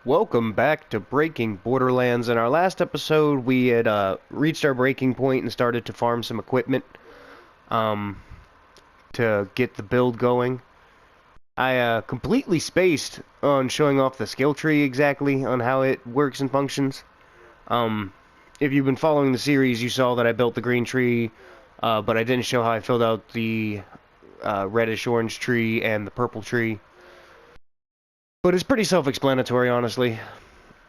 Welcome back to Breaking Borderlands. In our last episode, we had reached our breaking point and started to farm some equipment um, to get the build going. I completely spaced on showing off the skill tree exactly on how it works and functions. If you've been following the series, you saw that I built the green tree, but I didn't show how I filled out the reddish-orange tree and the purple tree. But it's pretty self-explanatory, honestly.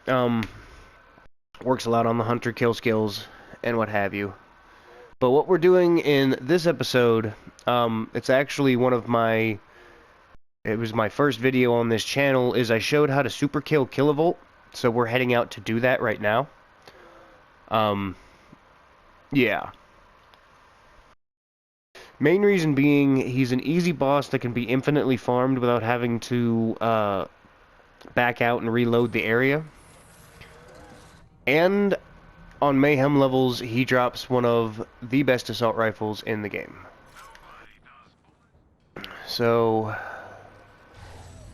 Works a lot on the hunter kill skills and what have you. But what we're doing in this episode, it's actually it was my first video on this channel, is I showed how to super kill Kilovolt. So we're heading out to do that right now. Yeah. Main reason being, he's an easy boss that can be infinitely farmed without having to, back out and reload the area. And on Mayhem levels, he drops one of the best assault rifles in the game. So,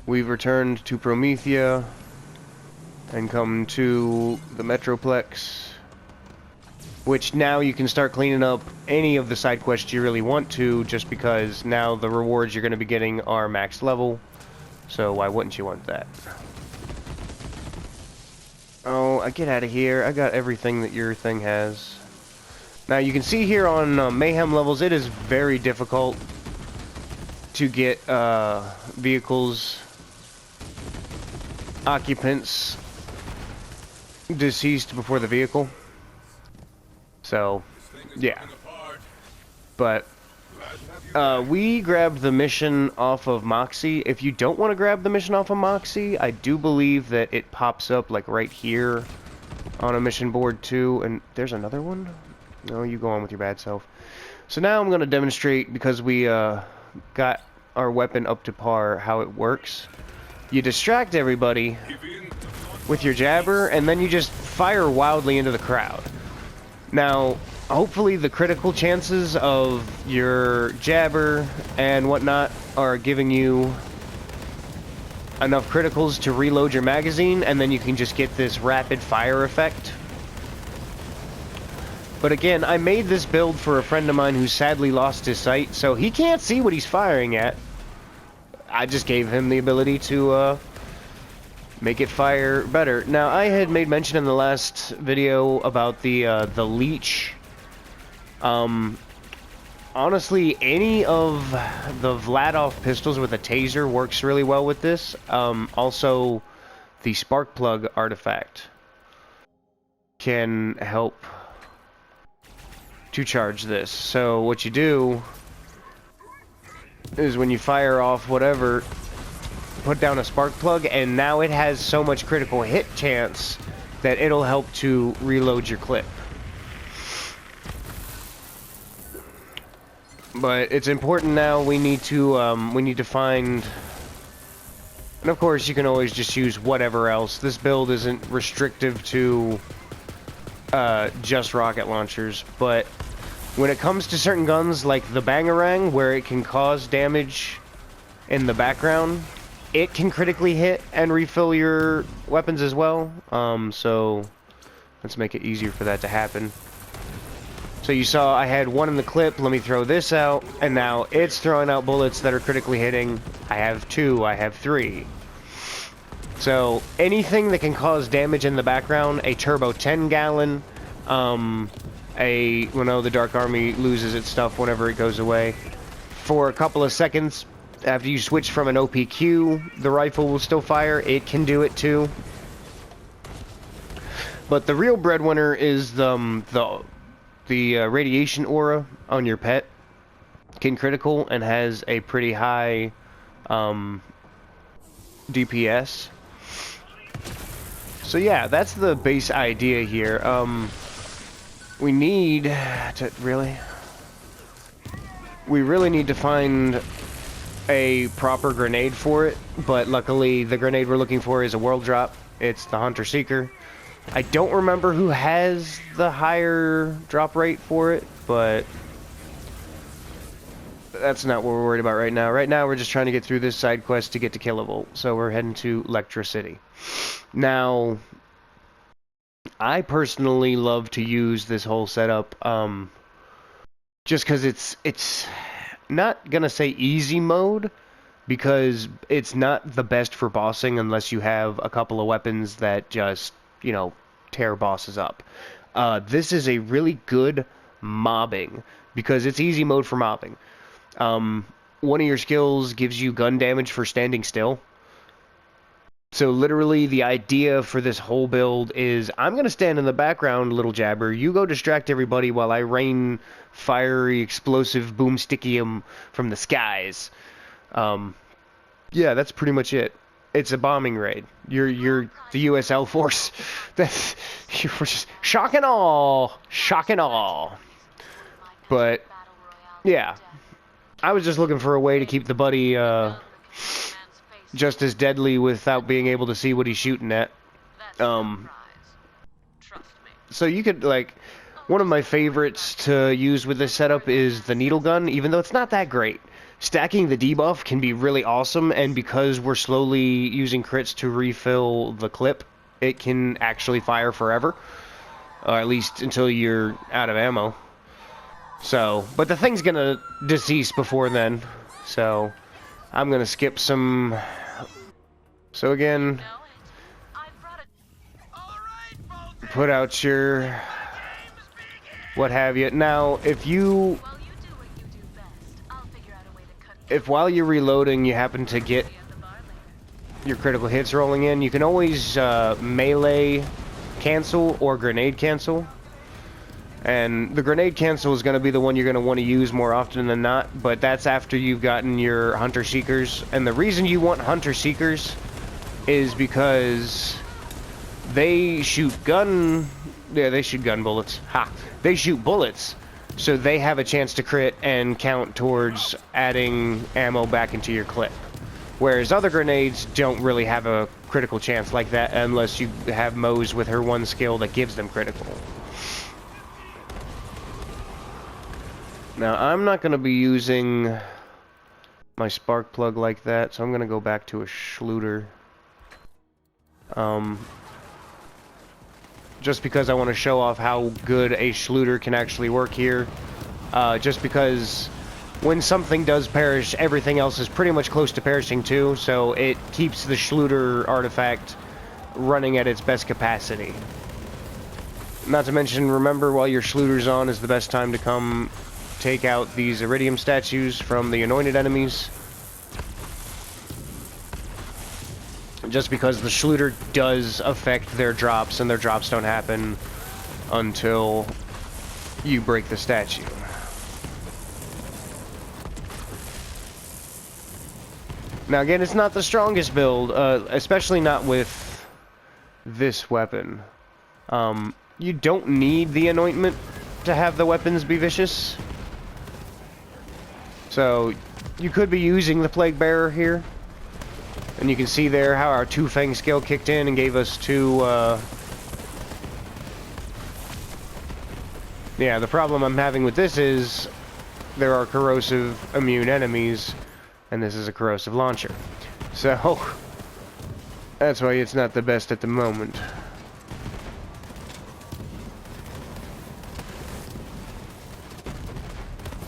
we've returned to Promethea and come to the Metroplex, which now you can start cleaning up any of the side quests you really want to, just because now the rewards you're going to be getting are max level, so why wouldn't you want that? Oh, get out of here. I got everything that your thing has. Now, you can see here on Mayhem levels, it is very difficult to get vehicles, occupants deceased before the vehicle. So, yeah. But, we grabbed the mission off of Moxie. If you don't want to grab the mission off of Moxie, I do believe that it pops up, like, right here on a mission board, too. And there's another one? No, you go on with your bad self. So now I'm going to demonstrate, because we got our weapon up to par, how it works. You distract everybody with your jabber, and then you just fire wildly into the crowd. Now, hopefully the critical chances of your jabber and whatnot are giving you enough criticals to reload your magazine, and then you can just get this rapid fire effect. But again, I made this build for a friend of mine who sadly lost his sight, so he can't see what he's firing at. I just gave him the ability to make it fire better. Now, I had made mention in the last video about the leech. Honestly, any of the Vladov pistols with a taser works really well with this. Also, the spark plug artifact can help to charge this. So what you do is when you fire off whatever, put down a spark plug, and now it has so much critical hit chance that it'll help to reload your clip. But it's important now. We need to find, and of course you can always just use whatever else. This build isn't restrictive to just rocket launchers, but when it comes to certain guns like the Bangarang, where it can cause damage in the background, it can critically hit and refill your weapons as well. So let's make it easier for that to happen. So you saw I had one in the clip. Let me throw this out, and now it's throwing out bullets that are critically hitting. I have 2, I have 3. So anything that can cause damage in the background, a turbo 10 gallon, the Dark Army loses its stuff whenever it goes away. For a couple of seconds, after you switch from an OPQ, the rifle will still fire. It can do it too. But the real breadwinner is the radiation aura on your pet. Can critical and has a pretty high DPS. So yeah, that's the base idea here. We really need to find a proper grenade for it, but luckily the grenade we're looking for is a world drop. It's the Hunter Seeker. I don't remember who has the higher drop rate for it, but that's not what we're worried about right now. Right now, we're just trying to get through this side quest to get to Kilovolt. So we're heading to Lectra City. Now, I personally love to use this whole setup, just because it's not gonna say easy mode, because it's not the best for bossing unless you have a couple of weapons that just, you know, tear bosses up. This is a really good mobbing, because it's easy mode for mobbing. One of your skills gives you gun damage for standing still. So literally the idea for this whole build is, I'm going to stand in the background, little jabber. You go distract everybody while I rain fiery explosive boomstickiom from the skies. Yeah, that's pretty much it. It's a bombing raid. You're the USL force. That's you're just shock and awe, shock and awe. But yeah, I was just looking for a way to keep the buddy just as deadly without being able to see what he's shooting at. So you could, like, one of my favorites to use with this setup is the needle gun, even though it's not that great. Stacking the debuff can be really awesome, and because we're slowly using crits to refill the clip, it can actually fire forever. Or at least until you're out of ammo. So, but the thing's gonna decease before then, so I'm gonna skip some. So again, put out your what have you. Now, if while you're reloading you happen to get your critical hits rolling in, you can always melee cancel or grenade cancel. And the grenade cancel is going to be the one you're going to want to use more often than not, but that's after you've gotten your Hunter Seekers. And the reason you want Hunter Seekers is because they shoot gun bullets. Ha! They shoot bullets, so they have a chance to crit and count towards adding ammo back into your clip. Whereas other grenades don't really have a critical chance like that unless you have Mose with her one skill that gives them critical. Now, I'm not going to be using my spark plug like that, so I'm going to go back to a Schluter. Just because I want to show off how good a Schluter can actually work here. Just because when something does perish, everything else is pretty much close to perishing too, so it keeps the Schluter artifact running at its best capacity. Not to mention, remember, while your Schluter's on is the best time to come take out these iridium statues from the anointed enemies. Just because the Schluter does affect their drops, and their drops don't happen until you break the statue. Now again, it's not the strongest build, especially not with this weapon. You don't need the anointment to have the weapons be vicious. So, you could be using the Plague Bearer here. And you can see there how our Two Fang skill kicked in and gave us two, Yeah, the problem I'm having with this is there are corrosive immune enemies, and this is a corrosive launcher. So, that's why it's not the best at the moment.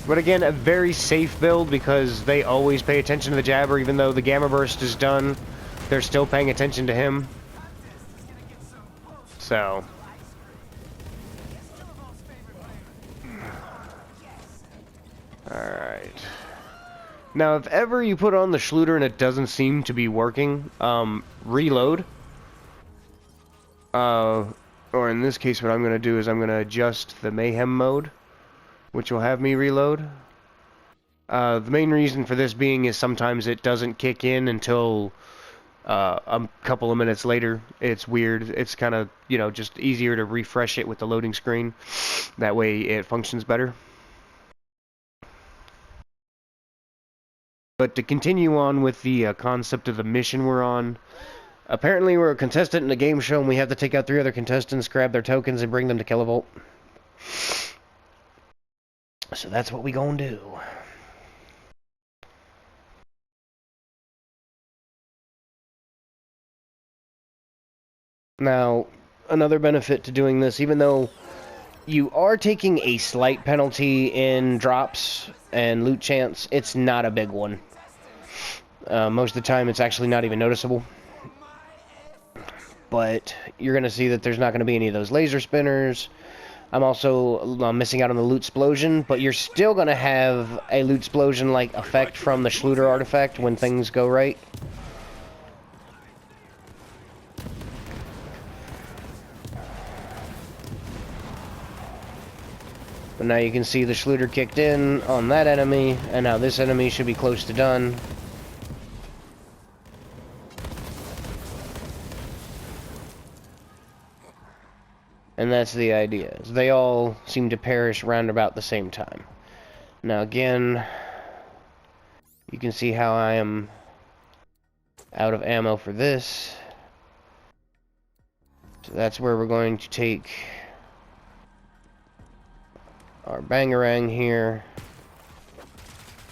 But again, a very safe build because they always pay attention to the Jabber. Even though the Gamma Burst is done, they're still paying attention to him. So. Alright. Now, if ever you put on the Schluter and it doesn't seem to be working, reload. Or in this case, what I'm going to do is I'm going to adjust the Mayhem mode, which will have me reload. The main reason for this being is sometimes it doesn't kick in until a couple of minutes later. It's weird. It's kind of, you know, just easier to refresh it with the loading screen. That way it functions better. But to continue on with the concept of the mission we're on, apparently we're a contestant in a game show and we have to take out 3 other contestants, grab their tokens, and bring them to Kilovolt. So that's what we gonna do. Now, another benefit to doing this, even though you are taking a slight penalty in drops and loot chance, it's not a big one. Most of the time, it's actually not even noticeable. But you're going to see that there's not going to be any of those laser spinners. I'm also missing out on the loot explosion, but you're still going to have a loot explosion-like effect from the Schluter artifact when things go right. But now you can see the Schluter kicked in on that enemy, and now this enemy should be close to done. And that's the idea. They all seem to perish round about the same time. Now again, you can see how I am out of ammo for this. So that's where we're going to take our Bangarang here.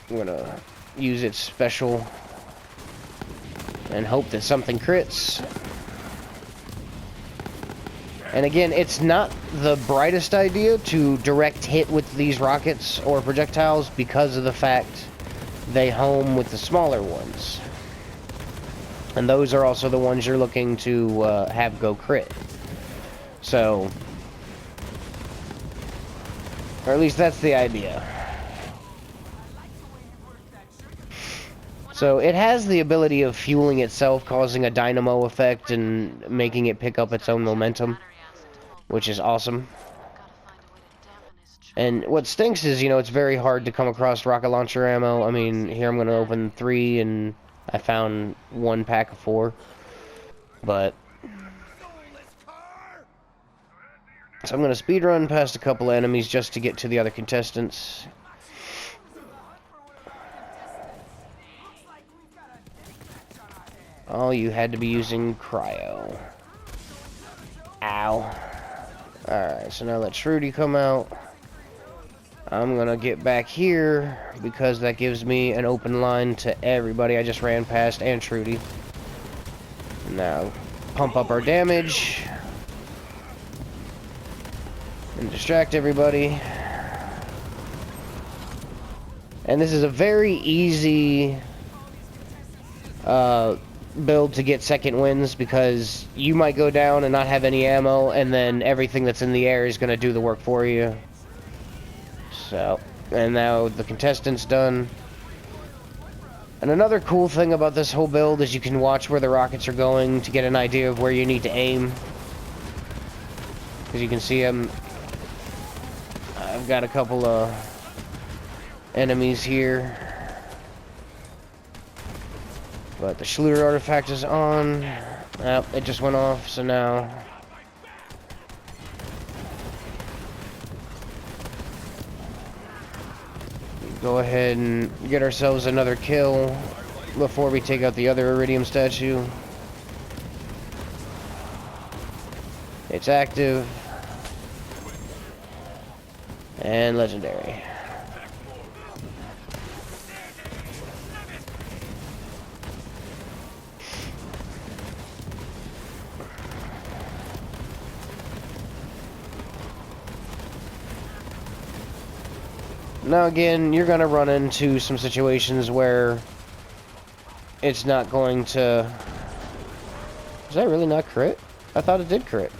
I'm gonna use its special and hope that something crits. And again, it's not the brightest idea to direct hit with these rockets or projectiles because of the fact they home with the smaller ones. And those are also the ones you're looking to have go crit. So, or at least that's the idea. So it has the ability of fueling itself, causing a dynamo effect and making it pick up its own momentum, which is awesome. And what stinks is, it's very hard to come across rocket launcher ammo. I mean, here I'm going to open 3, and I found 1 pack of 4. But so I'm going to speedrun past a couple enemies just to get to the other contestants. Oh, you had to be using cryo. Ow. Alright, so now let Shruti come out. I'm gonna get back here because that gives me an open line to everybody I just ran past and Shruti. Now, pump up our damage. And distract everybody. And this is a very easy build to get second wins, because you might go down and not have any ammo, and then everything that's in the air is going to do the work for you. So, and now the contestant's done. And another cool thing about this whole build is you can watch where the rockets are going to get an idea of where you need to aim. Because you can see them. I've got a couple of enemies here. But the Schluter artifact is on. Oh, it just went off, so now go ahead and get ourselves another kill before we take out the other Iridium statue. It's active. And legendary. Now again, you're going to run into some situations where it's not going to... Is that really not crit? I thought it did crit.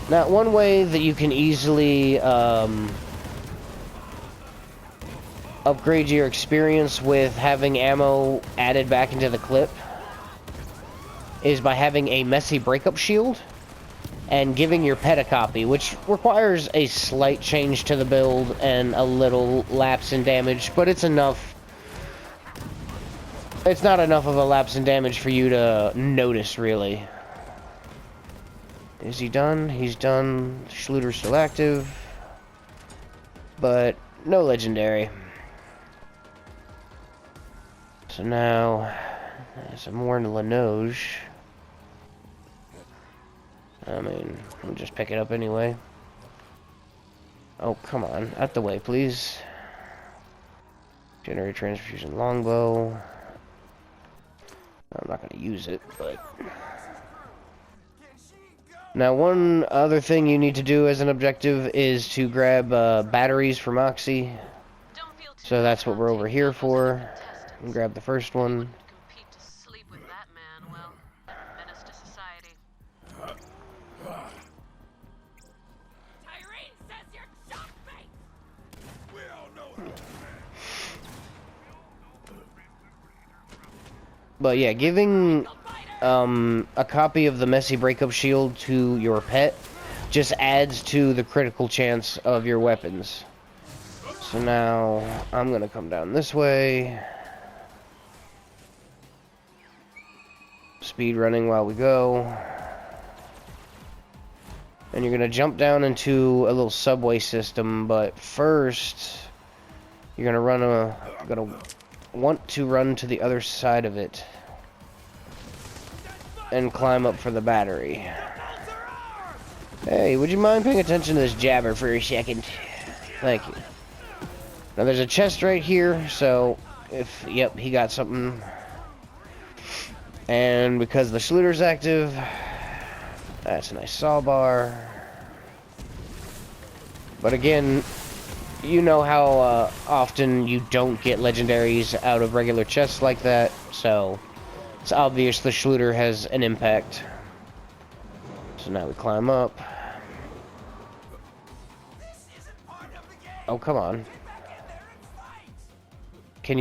Now, one way that you can easily upgrade your experience with having ammo added back into the clip is by having a messy breakup shield and giving your pet a copy, which requires a slight change to the build and a little lapse in damage, but it's enough. It's not enough of a lapse in damage for you to notice, really. Is he done? He's done. Schluter's still active, but no legendary. So now, some more in Linoge. I mean, we'll just pick it up anyway. Oh, come on. Out the way, please. Generate transfusion longbow. I'm not going to use it, but... Now, one other thing you need to do as an objective is to grab batteries for Moxie. So that's what we're over here for. And grab the first one. But yeah, giving a copy of the Messy Breakup Shield to your pet just adds to the critical chance of your weapons. So now I'm going to come down this way. Speed running while we go. And you're going to jump down into a little subway system, but first you're going to want to run to the other side of it and climb up for the battery. Hey, would you mind paying attention to this jabber for a second? Thank you. Now there's a chest right here, so yep, he got something. And because the Schluter's active, that's a nice saw bar. But again, you know how often you don't get legendaries out of regular chests like that, so it's obvious the Schluter has an impact. So now we climb up. Oh, come on. Could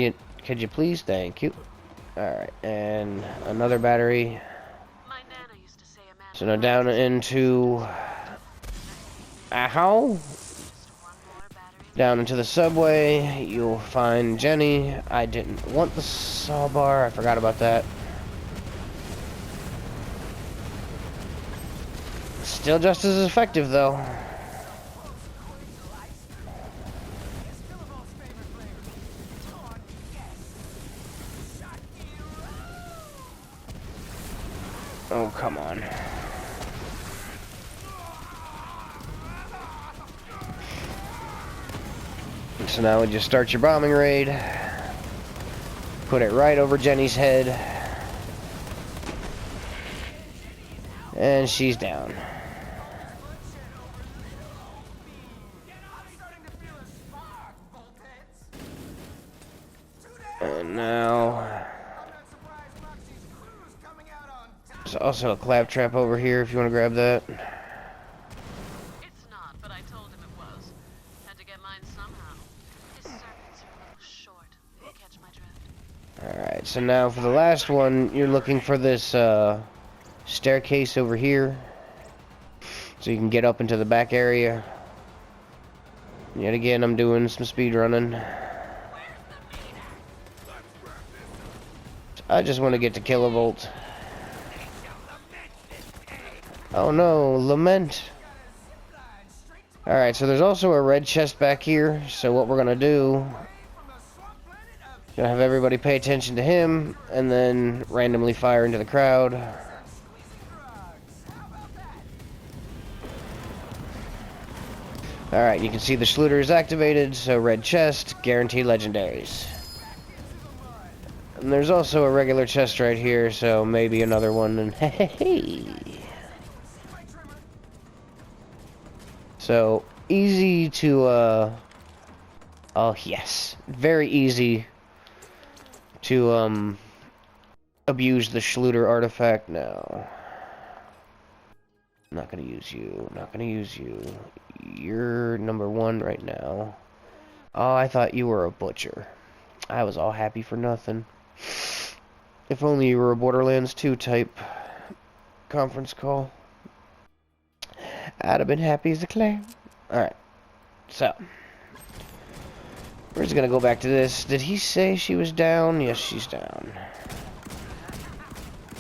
you please? Thank you. Alright, and another battery. So now down into... Ow! Down into the subway, you'll find Jenny. I didn't want the saw bar, I forgot about that. Still just as effective, though. Oh, come on. So now we just start your bombing raid. Put it right over Jenny's head. And she's down. And now... There's also a claptrap over here if you want to grab that. It's not, but I told him it was. Had to get mine somehow. His circuits are a little short. You catch my drift? Alright, so now for the last one, you're looking for this staircase over here. So you can get up into the back area. Yet again, I'm doing some speed running. I just want to get to Kilovolt. Oh no, Lament. Alright, so there's also a red chest back here. So what we're gonna do, gonna have everybody pay attention to him, and then randomly fire into the crowd. Alright, you can see the Schluter is activated, so red chest, guaranteed legendaries. And there's also a regular chest right here, so maybe another one, and hey. So, easy to, oh yes, very easy to, abuse the Schluter artifact now. Not gonna use you, not gonna use you. You're number one right now. Oh, I thought you were a butcher. I was all happy for nothing. If only you were a Borderlands 2 type conference call. I'd have been happy as a clam. Alright. So. We're just gonna go back to this. Did he say she was down? Yes, she's down.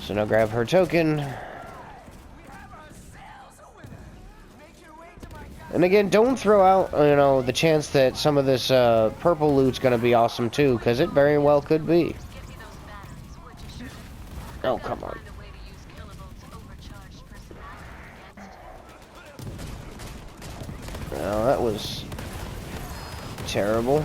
So now grab her token. And again, don't throw out, you know, the chance that some of this purple loot's gonna be awesome too, because it very well could be. Oh, come on. Well, that was terrible.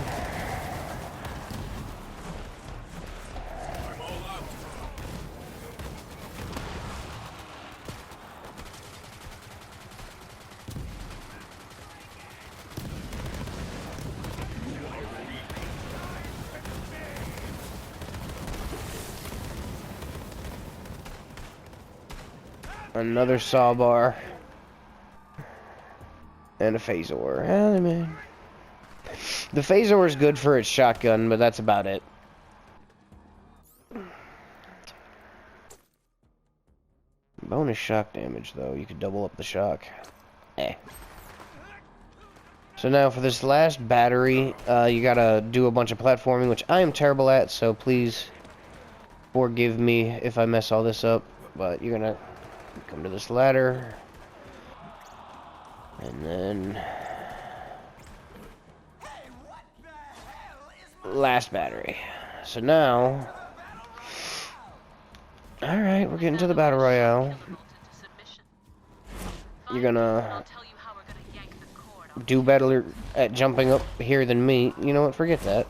Another saw bar. And a phasor. Oh, man. The phasor is good for its shotgun, but that's about it. Bonus shock damage, though. You could double up the shock. Eh. So now for this last battery, you gotta do a bunch of platforming, which I am terrible at, so please forgive me if I mess all this up. But you're gonna come to this ladder. And then... last battery. So now... alright, we're getting to the battle royale. You're gonna do better at jumping up here than me. You know what, forget that.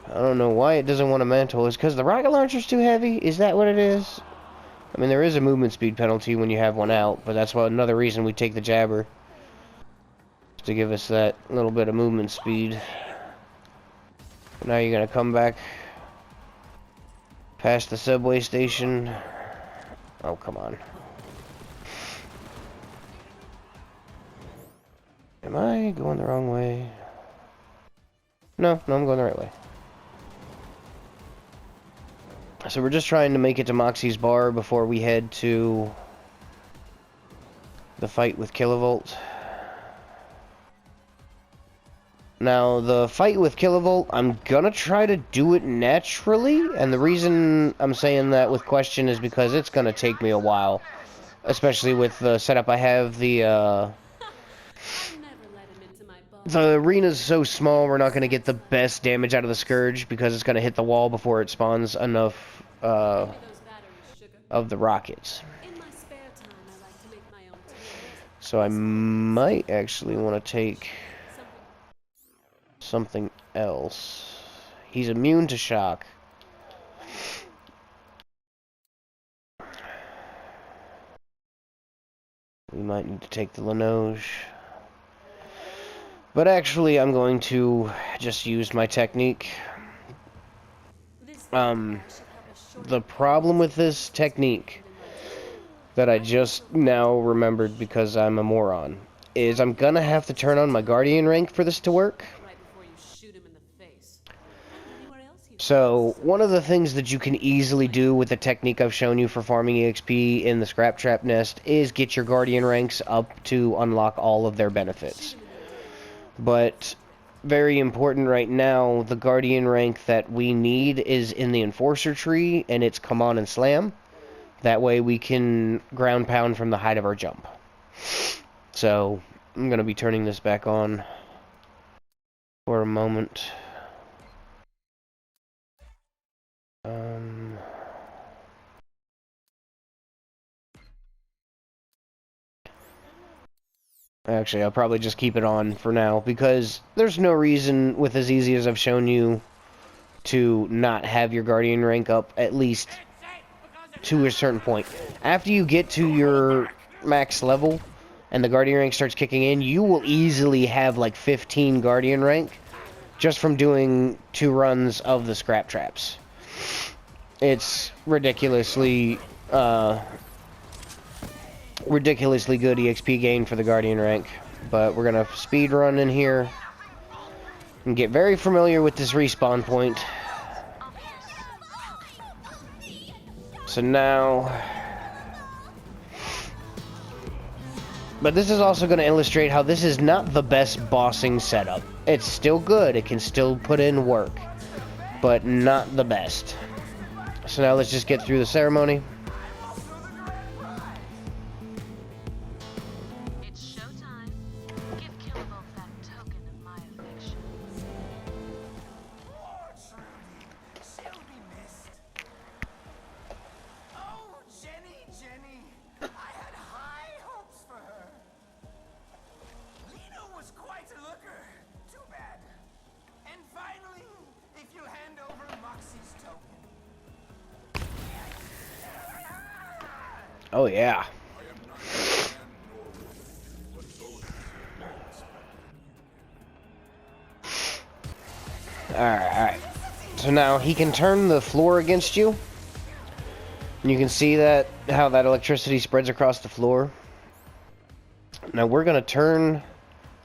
I don't know why it doesn't want a mantle. Is because the rocket launcher's too heavy? Is that what it is? I mean, there is a movement speed penalty when you have one out, but that's another reason we take the jabber. To give us that little bit of movement speed. Now you're gonna come back past the subway station. Oh, come on. Am I going the wrong way? No, I'm going the right way. So we're just trying to make it to Moxie's bar before we head to the fight with Kilovolt. Now, the fight with Kilovolt, I'm gonna try to do it naturally, and the reason I'm saying that with question is because it's gonna take me a while. Especially with the setup I have, the arena's so small, we're not gonna get the best damage out of the Scourge, because it's gonna hit the wall before it spawns enough, of the rockets. So I might actually want to take... something else. He's immune to shock. We might need to take the Linoge. But actually, I'm going to just use my technique. The problem with this technique that I just now remembered because I'm a moron is I'm gonna have to turn on my Guardian rank for this to work. So, one of the things that you can easily do with the technique I've shown you for farming EXP in the Scrap Trap Nest is get your Guardian ranks up to unlock all of their benefits. But, very important right now, the Guardian rank that we need is in the Enforcer tree, and it's Come On and Slam. That way we can ground pound from the height of our jump. So, I'm going to be turning this back on for a moment. Actually, I'll probably just keep it on for now, because there's no reason, with as easy as I've shown you, to not have your Guardian rank up at least to a certain point. After you get to your max level, and the Guardian rank starts kicking in, you will easily have like 15 Guardian rank, just from doing 2 runs of the Scrap Traps. It's ridiculously good EXP gain for the Guardian rank. But we're gonna speed run in here and get very familiar with this respawn point. So now... but this is also going to illustrate how this is not the best bossing setup. It's still good, it can still put in work, but not the best. So now let's just get through the ceremony. It's showtime. Give Kilovolt that token of my affection. Poor Trudy. She'll be missed. Oh, Jenny. I had high hopes for her. Lena was quite a looker. Too bad. And finally, if you'll hand over Moxie's token. Oh yeah. Alright. So now he can turn the floor against you. You can see that how that electricity spreads across the floor. Now we're gonna turn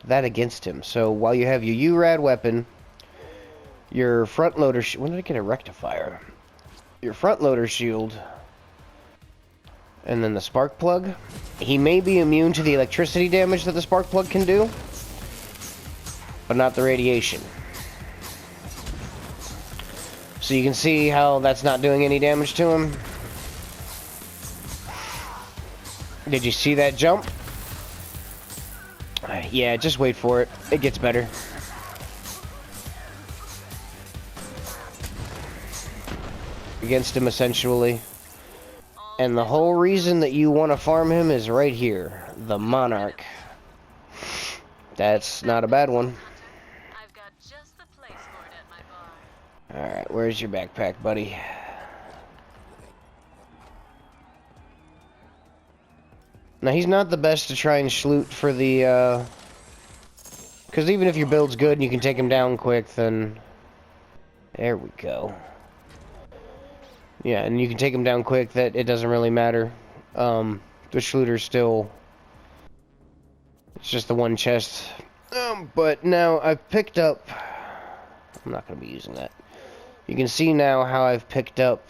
that against him. So while you have your URAD weapon, your front loader when did I get a rectifier? Your front loader shield, and then the spark plug. He may be immune to the electricity damage that the spark plug can do, but not the radiation. So you can see how that's not doing any damage to him. Did you see that jump? Yeah, just wait for it. It gets better. Against him, essentially. And the whole reason that you want to farm him is right here. The monarch. That's not a bad one. I've got just the place for it at my bar. Alright, where's your backpack, buddy? Now, he's not the best to try and schloot for the, because even if your build's good and you can take him down quick, then... There we go. Yeah, and you can take him down quick, that it doesn't really matter. The Schluter's still... It's just the one chest. But now I've picked up... I'm not going to be using that. You can see now how I've picked up...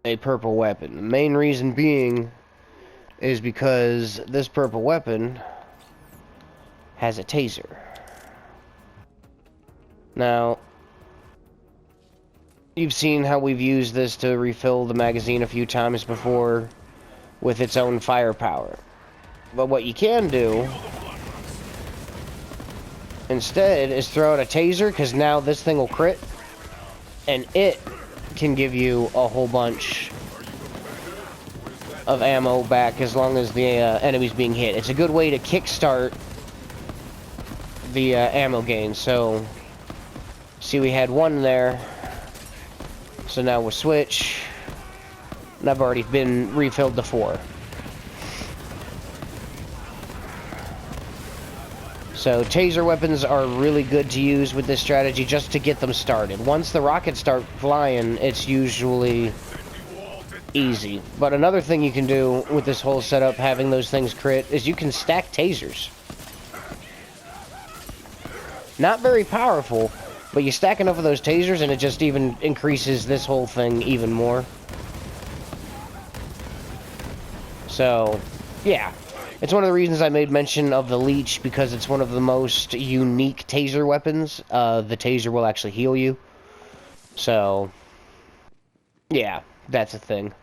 a purple weapon. The main reason being is because this purple weapon has a taser. Now, you've seen how we've used this to refill the magazine a few times before with its own firepower. But what you can do instead is throw out a taser, because now this thing will crit, and it can give you a whole bunch of ammo back as long as the enemy's being hit. It's a good way to kickstart the ammo gain. So, see, we had one there. So now we'll switch. And I've already been refilled to 4. So taser weapons are really good to use with this strategy just to get them started. Once the rockets start flying, it's usually easy. But another thing you can do with this whole setup, having those things crit, is you can stack tasers. Not very powerful, but you stack enough of those tasers and it just even increases this whole thing even more. So, yeah. It's one of the reasons I made mention of the leech, because it's one of the most unique taser weapons. The taser will actually heal you. So, yeah, that's a thing.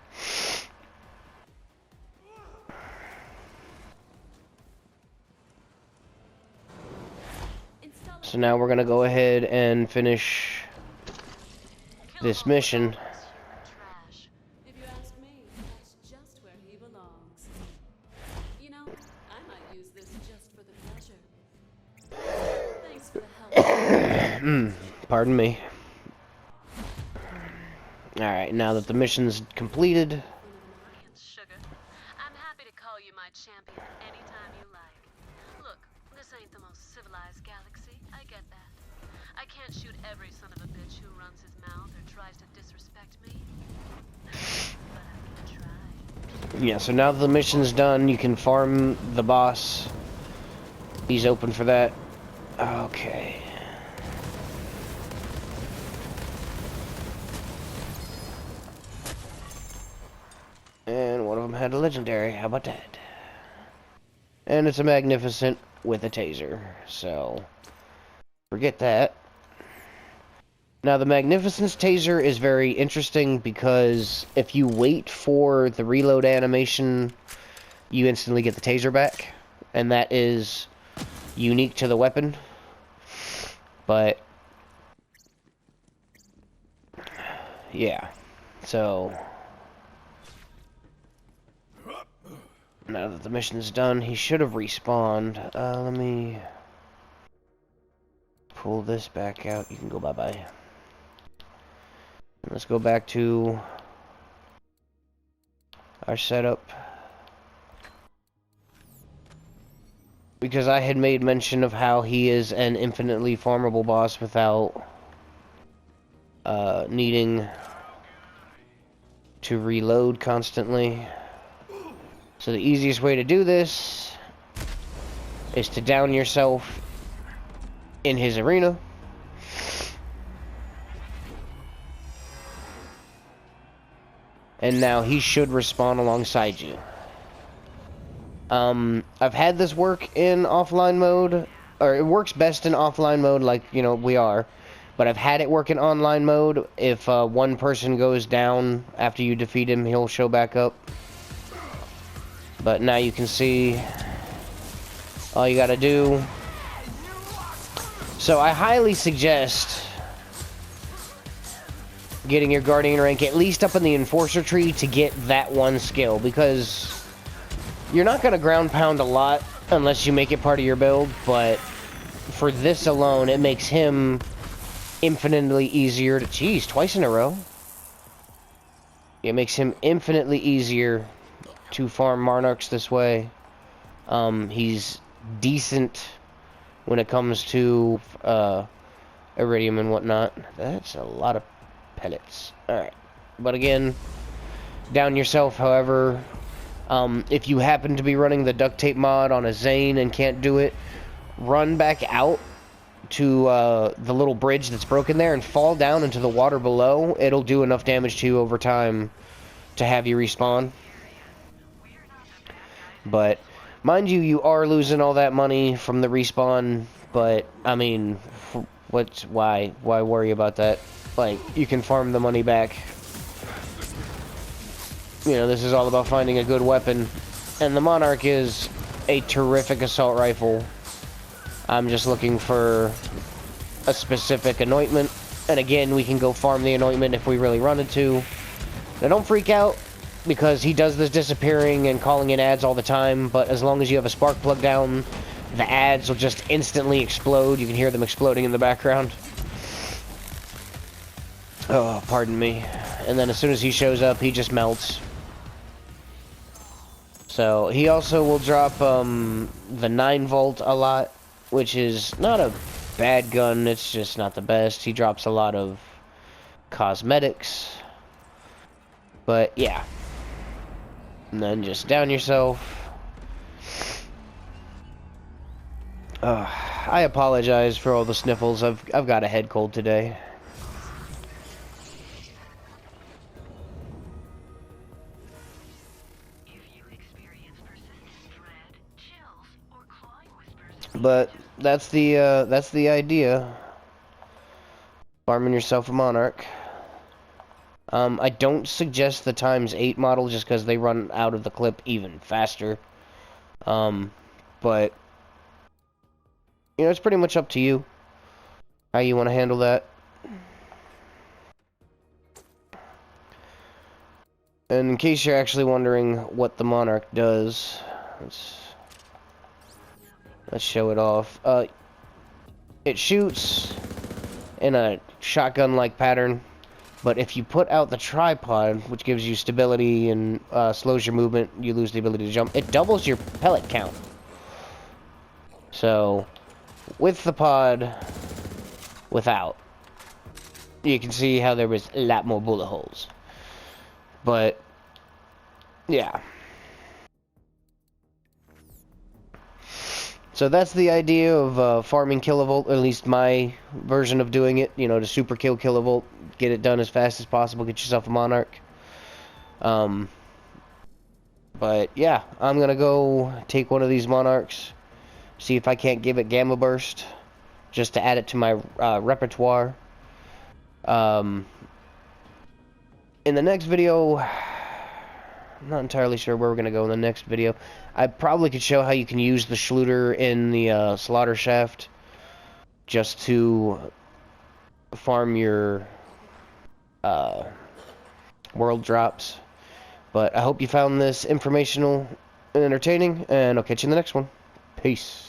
So now we're going to go ahead and finish this mission. Pardon me. Alright, now that the mission's completed... Sugar, I'm happy to call you my champion anytime you like. Look, this ain't the most civilized galaxy, I get that. I can't shoot every son of a bitch who runs his mouth or tries to disrespect me. But I can try. Yeah, so now that the mission's done, you can farm the boss. He's open for that. Okay. And one of them had a legendary. How about that? And it's a magnificent with a taser. So, forget that. Now, the Magnificence taser is very interesting because if you wait for the reload animation, you instantly get the taser back. And that is unique to the weapon. But, yeah. So... now that the mission's done, he should have respawned. Let me pull this back out. You can go bye-bye. Let's go back to our setup. Because I had made mention of how he is an infinitely farmable boss without needing to reload constantly. So the easiest way to do this is to down yourself in his arena. And now he should respawn alongside you. I've had this work in offline mode, or it works best in offline mode, like, you know, we are. But I've had it work in online mode. If one person goes down after you defeat him, he'll show back up. But now you can see all you gotta do. So I highly suggest getting your Guardian rank at least up in the Enforcer tree to get that one skill, because you're not gonna ground pound a lot unless you make it part of your build, but for this alone, it makes him infinitely easier to... Jeez, twice in a row? It makes him infinitely easier to farm monarchs this way. He's decent when it comes to iridium and whatnot. That's a lot of pellets. Alright. But again, down yourself, however. If you happen to be running the duct tape mod on a Zane and can't do it, run back out to the little bridge that's broken there and fall down into the water below. It'll do enough damage to you over time to have you respawn. But mind you, you are losing all that money from the respawn, but I mean, why worry about that? Like, you can farm the money back. You know, this is all about finding a good weapon, and the Monarch is a terrific assault rifle. I'm just looking for a specific anointment, and again, we can go farm the anointment if we really wanted to. Now, don't freak out, because he does this disappearing and calling in ads all the time, but as long as you have a spark plug down, the ads will just instantly explode. You can hear them exploding in the background. Oh, pardon me. And then as soon as he shows up, he just melts. So, he also will drop the 9-volt a lot, which is not a bad gun, it's just not the best. He drops a lot of cosmetics. But, yeah. And then just down yourself. I apologize for all the sniffles. I've got a head cold today. But that's the idea. Farming yourself a Monarch. I don't suggest the ×8 model just because they run out of the clip even faster. But you know, it's pretty much up to you how you want to handle that. And in case you're actually wondering what the Monarch does, let's show it off. It shoots in a shotgun-like pattern, but if you put out the tripod, which gives you stability and slows your movement, you lose the ability to jump, it doubles your pellet count. So, with the pod, without, you can see how there was a lot more bullet holes. But, yeah. So that's the idea of farming kilovolt, or at least my version of doing it, you know, to super kill kilovolt, get it done as fast as possible, get yourself a Monarch. But yeah, I'm gonna go take one of these Monarchs, see if I can't give it Gamma Burst, just to add it to my repertoire. In the next video, I'm not entirely sure where we're gonna go in the next video. I probably could show how you can use the Schluter in the Slaughter Shaft just to farm your world drops. But I hope you found this informational and entertaining, and I'll catch you in the next one. Peace.